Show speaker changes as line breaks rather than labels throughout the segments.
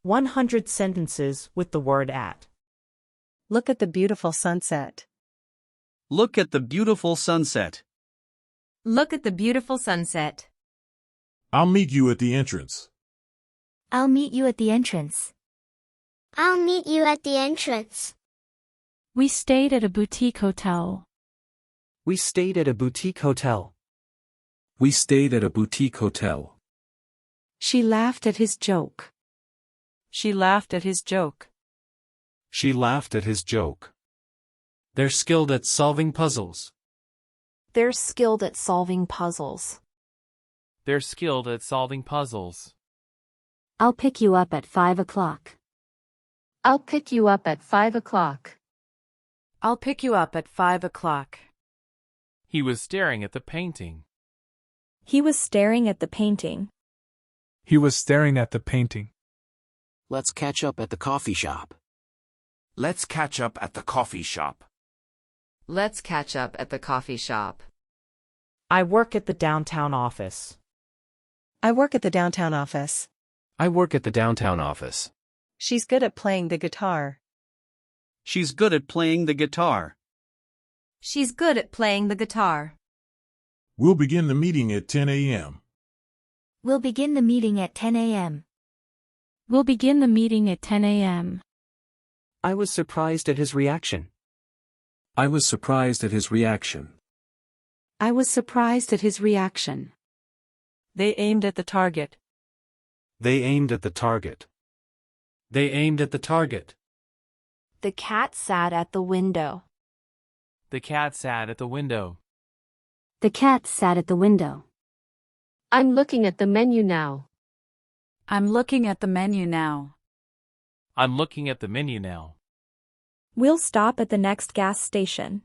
100 sentences with the word at.
Look at the beautiful sunset.
Look at the beautiful sunset.
Look at the beautiful sunset.
I'll meet you at the entrance.
I'll meet you at the entrance.
I'll meet you at the entrance.
We stayed at a boutique hotel.
We stayed at a boutique hotel.
We stayed at a boutique hotel.
She laughed at his joke.
She laughed at his joke.
She laughed at his joke.
They're skilled at solving puzzles.
They're skilled at solving puzzles.
They're skilled at solving puzzles.
I'll pick you up at 5 o'clock.
I'll pick you up at 5 o'clock.
I'll pick you up at 5 o'clock.
He was staring at the painting.
He was staring at the painting.
He was staring at the painting.
Let's catch up at the coffee shop.
Let's catch up at the coffee shop.
Let's catch up at the coffee shop.
I work at the downtown office.
I work at the downtown office.
I work at the downtown office.
She's good at playing the guitar.
She's good at playing the guitar.
She's good at playing the guitar.
We'll begin the meeting at 10 a.m.
We'll begin the meeting at 10 a.m.
We'll begin the meeting at 10 a.m.
I was surprised at his reaction.
I was surprised at his reaction.
I was surprised at his reaction.
They aimed at the target.
They aimed at the target.
They aimed at the target.
The cat sat at the window.
The cat sat at the window.
The cat sat at the window.
I'm looking at the menu now.
I'm looking at the menu now.
I'm looking at the menu now.
We'll stop at the next gas station.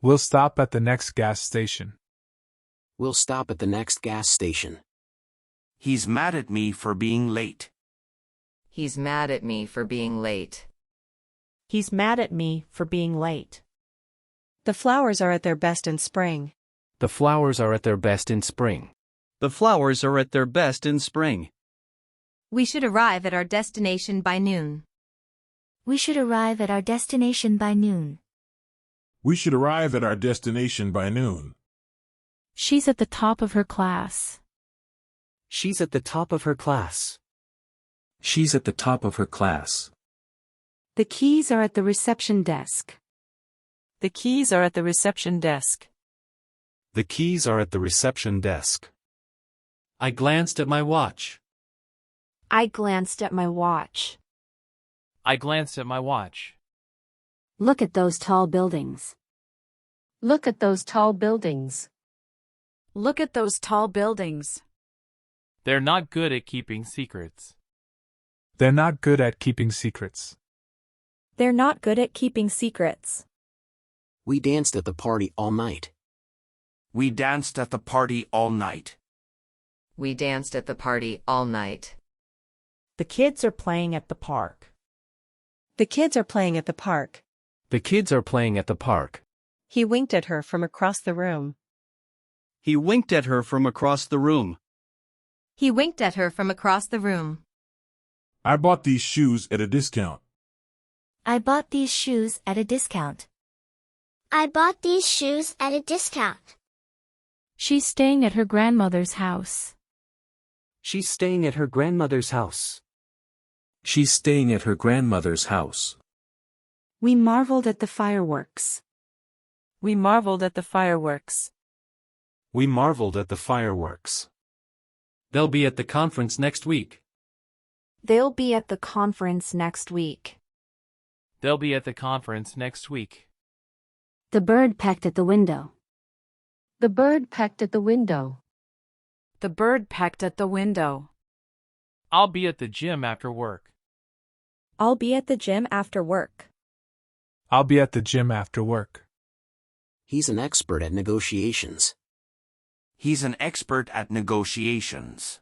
We'll stop at the next gas station.
We'll stop at the next gas station.
He's mad at me for being late.
He's mad at me for being late.
He's mad at me for being late.
The flowers are at their best in spring.
The flowers are at their best in spring.
The flowers are at their best in spring.
We should arrive at our destination by noon.
We should arrive at our destination by noon.
We should arrive at our destination by noon.
She's at the top of her class.
She's at the top of her class.
She's at the top of her class.
The keys are at the reception desk.
The keys are at the reception desk.
The keys are at the reception desk.
I glanced at my watch.
I glanced at my watch.
I glanced at my watch.
Look at those tall buildings.
Look at those tall buildings.
Look at those tall buildings.
They're not good at keeping secrets.
They're not good at keeping secrets.
They're not good at keeping secrets.
We danced at the party all night.
We danced at the party all night.
We danced at the party all night.
The kids are playing at the park.
The kids are playing at the park.
The kids are playing at the park.
He winked at her from across the room.
He winked at her from across the room.
He winked at her from across the room.
I bought these shoes at a discount.
I bought these shoes at a discount.
I bought these shoes at a discount.
She's staying at her grandmother's house.
She's staying at her grandmother's house.
She's staying at her grandmother's house.
We marveled at the fireworks.
We marveled at the fireworks.
We marveled at the fireworks.
They'll be at the conference next week.
They'll be at the conference next week.
They'll be at the conference next week.
The bird pecked at the window.
The bird pecked at the window.
The bird pecked at the window.
I'll be at the gym after work.
I'll be at the gym after work.
I'll be at the gym after work.
He's an expert at negotiations.
He's an expert at negotiations.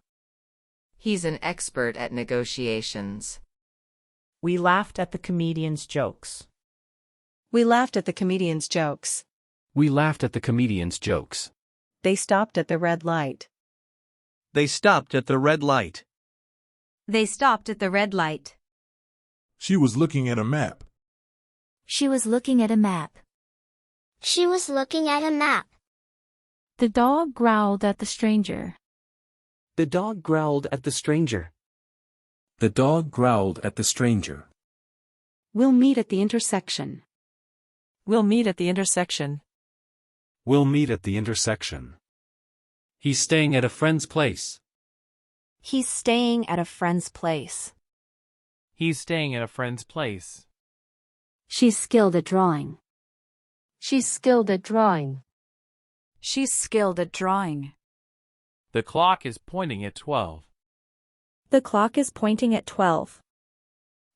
He's an expert at negotiations.
We laughed at the comedian's jokes.
We laughed at the comedian's jokes.
We laughed at the comedian's jokes.
They stopped at the red light.
They stopped at the red light.
They stopped at the red light.
She was looking at a map.
She was looking at a map.
She was looking at a map.
The dog growled at the stranger.
The dog growled at the stranger.
The dog growled at the stranger.
We'll meet at the intersection.
We'll meet at the intersection.
We'll meet at the intersection.
He's staying at a friend's place.
He's staying at a friend's place.
He's staying at a friend's place.
She's skilled at drawing.
She's skilled at drawing.
She's skilled at drawing.
The clock is pointing at 12.
The clock is pointing at 12.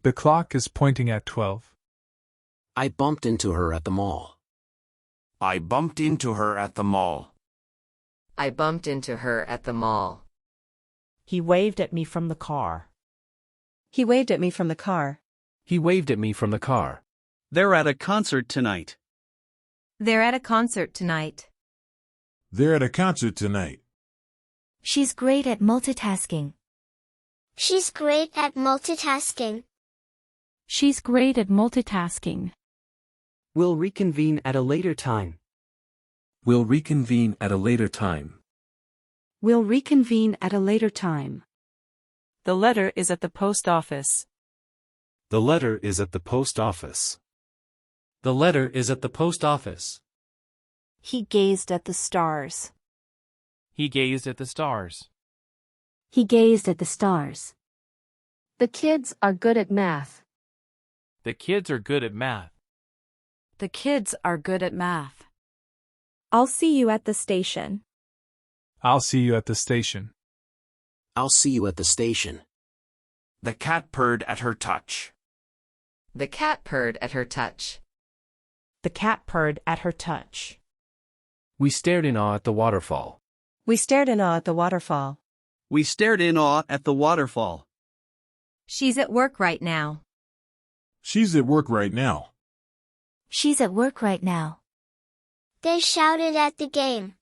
The clock is pointing at 12.
I bumped into her at the mall.
I bumped into her at the mall.
I bumped into her at the mall.
He waved at me from the car.
He waved at me from the car.
He waved at me from the car.
They're at a concert tonight.
They're at a concert tonight.
They're at a concert tonight.
She's great at multitasking.
She's great at multitasking.
She's great at multitasking.
We'll reconvene at a later time.
We'll reconvene at a later time.
We'll reconvene at a later time.
The letter is at the post office.
The letter is at the post office.
The letter is at the post office.
He gazed at the stars.
He gazed at the stars.
He gazed at the stars.
The kids are good at math.
The kids are good at math.
The kids are good at math.
I'll see you at the station.
I'll see you at the station.
I'll see you at the station.
The cat purred at her touch.
The cat purred at her touch.
The cat purred at her touch.
We stared in awe at the waterfall.
We stared in awe at the waterfall.
We stared in awe at the waterfall.
She's at work right now.
She's at work right now.
She's at work right now.
They shouted at the game.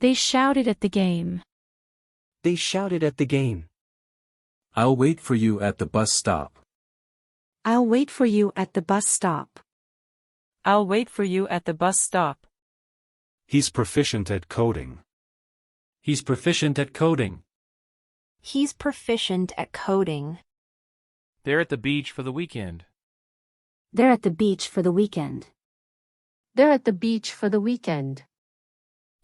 They shouted at the game.
They shouted at the game.
I'll wait for you at the bus stop.
I'll wait for you at the bus stop.
I'll wait for you at the bus stop.
He's proficient at coding.
He's proficient at coding.
He's proficient at coding.
They're at the beach for the weekend.
They're at the beach for the weekend.
They're at the beach for the weekend.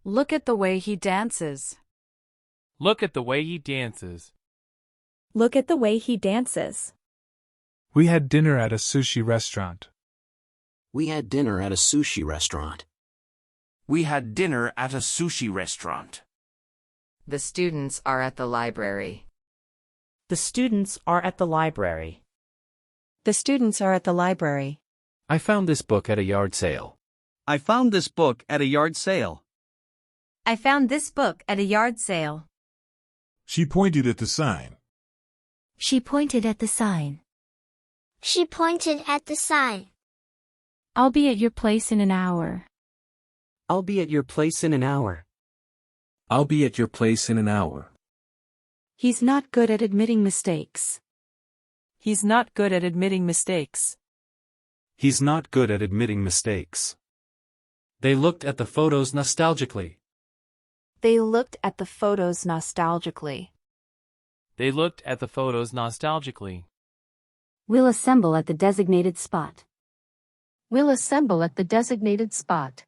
Look at the way he dances.
Look at the way he dances.
Look at the way he dances.
We had dinner at a sushi restaurant.
We had dinner at a sushi restaurant.
We had dinner at a sushi restaurant.
The students are at the library.
The students are at the library.
The students are at the library.
I found this book at a yard sale.
I found this book at a yard sale.
I found this book at a yard sale.
She pointed at the sign.
She pointed at the sign.
She pointed at the sign.
I'll be at your place in an hour.
I'll be at your place in an hour.
I'll be at your place in an hour.
He's not good at admitting mistakes.
He's not good at admitting mistakes.
He's not good at admitting mistakes.
They looked at the photos nostalgically.
They looked at the photos nostalgically.
They looked at the photos nostalgically.
We'll assemble at the designated spot.
We'll assemble at the designated spot.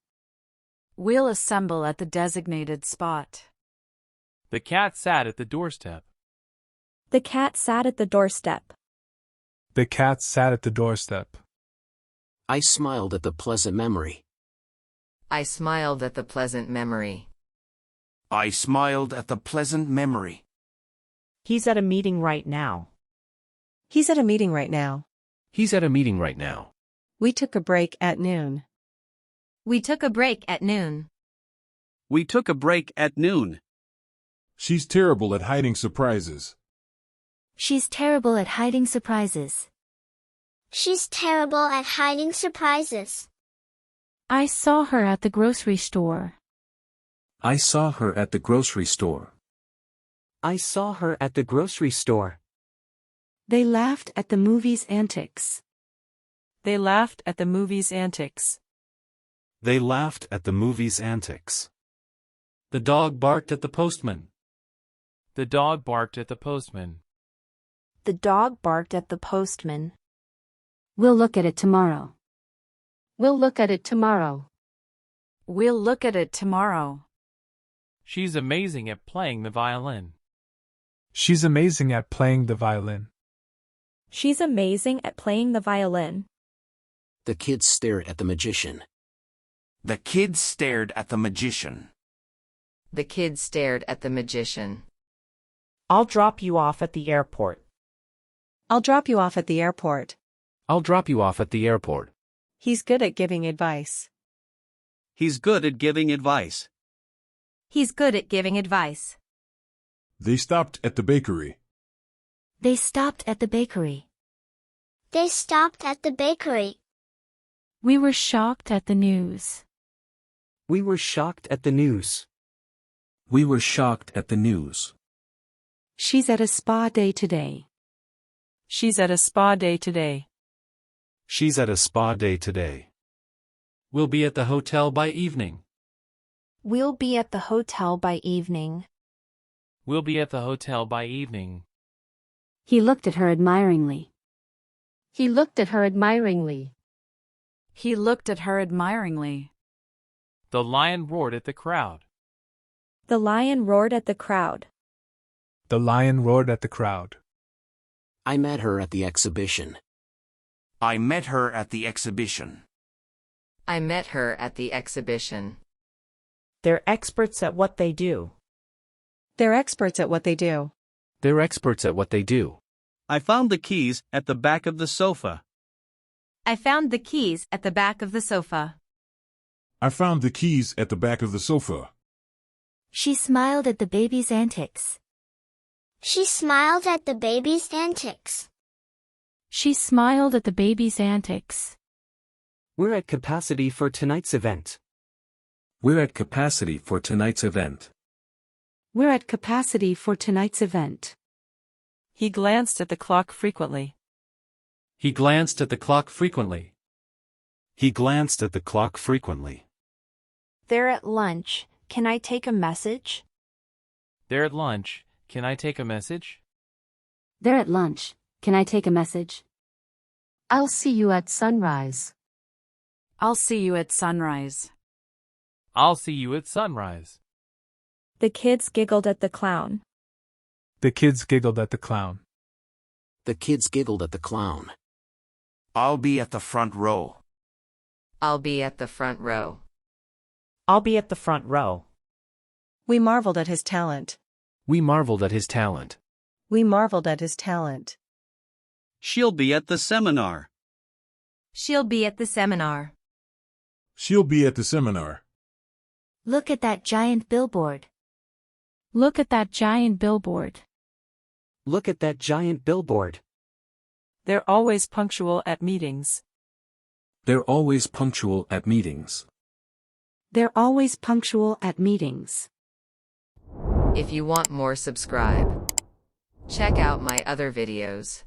We'll assemble at the designated spot.
The cat sat at the doorstep.
The cat sat at the doorstep.
The cat sat at the doorstep.
I smiled at the pleasant memory.
I smiled at the pleasant memory.
I smiled at the pleasant memory.
He's at a meeting right now.
He's at a meeting right now.
He's at a meeting right now.
We took a break at noon.
We took a break at noon.
We took a break at noon.
She's terrible at hiding surprises.
She's terrible at hiding surprises.
She's terrible at hiding surprises.
I saw her at the grocery store.
I saw her at the grocery store.
I saw her at the grocery store.
They laughed at the movie's antics.
They laughed at the movie's antics.
They laughed at the movie's antics.
The dog barked at the postman.
The dog barked at the postman.
The dog barked at the postman.
We'll look at it tomorrow.
We'll look at it tomorrow.
We'll look at it tomorrow.
She's amazing at playing the violin.
She's amazing at playing the violin.
She's amazing at playing the violin.
The kids stared at the magician.
The kids stared at the magician.
The kids stared at the magician.
I'll drop you off at the airport.
I'll drop you off at the airport.
I'll drop you off at the airport.
He's good at giving advice.
He's good at giving advice.
He's good at giving advice.
They stopped at the bakery.
They stopped at the bakery.
They stopped at the bakery.
We were shocked at the news.
We were shocked at the news.
We were shocked at the news.
She's at a spa day today.
She's at a spa day today.
She's at a spa day today.
We'll be at the hotel by evening.
We'll be at the hotel by evening.
We'll be at the hotel by evening.
He looked at her admiringly.
He looked at her admiringly.
He looked at her admiringly.
The lion roared at the crowd.
The lion roared at the crowd.
The lion roared at the crowd.
I met her at the exhibition.
I met her at the exhibition.
I met her at the exhibition.
They're experts at what they do.
They're experts at what they do.
They're experts at what they do.
I found the keys at the back of the sofa.
I found the keys at the back of the sofa.
I found the keys at the back of the sofa.
She smiled at the baby's antics.
She smiled at the baby's antics.
She smiled at the baby's antics.
We're at capacity for tonight's event.
We're at capacity for tonight's event.
We're at capacity for tonight's event.
He glanced at the clock frequently.
He glanced at the clock frequently.
He glanced at the clock frequently.
They're at lunch. Can I take a message?
They're at lunch. Can I take a message?
They're at lunch. Can I take a message?
I'll see you at sunrise.
I'll see you at sunrise.
I'll see you at sunrise.
The kids giggled at the clown.
The kids giggled at the clown.
The kids giggled at the clown.
I'll be at the front row.
I'll be at the front row.
I'll be at the front row.
We marveled at his talent.
We marveled at his talent.
We marveled at his talent.
She'll be at the seminar.
She'll be at the seminar.
She'll be at the seminar.
Look at that giant billboard. Look at that giant billboard.
Look at that giant billboard.
They're always punctual at meetings.
They're always punctual at meetings.
They're always punctual at meetings.
If you want more, subscribe. Check out my other videos.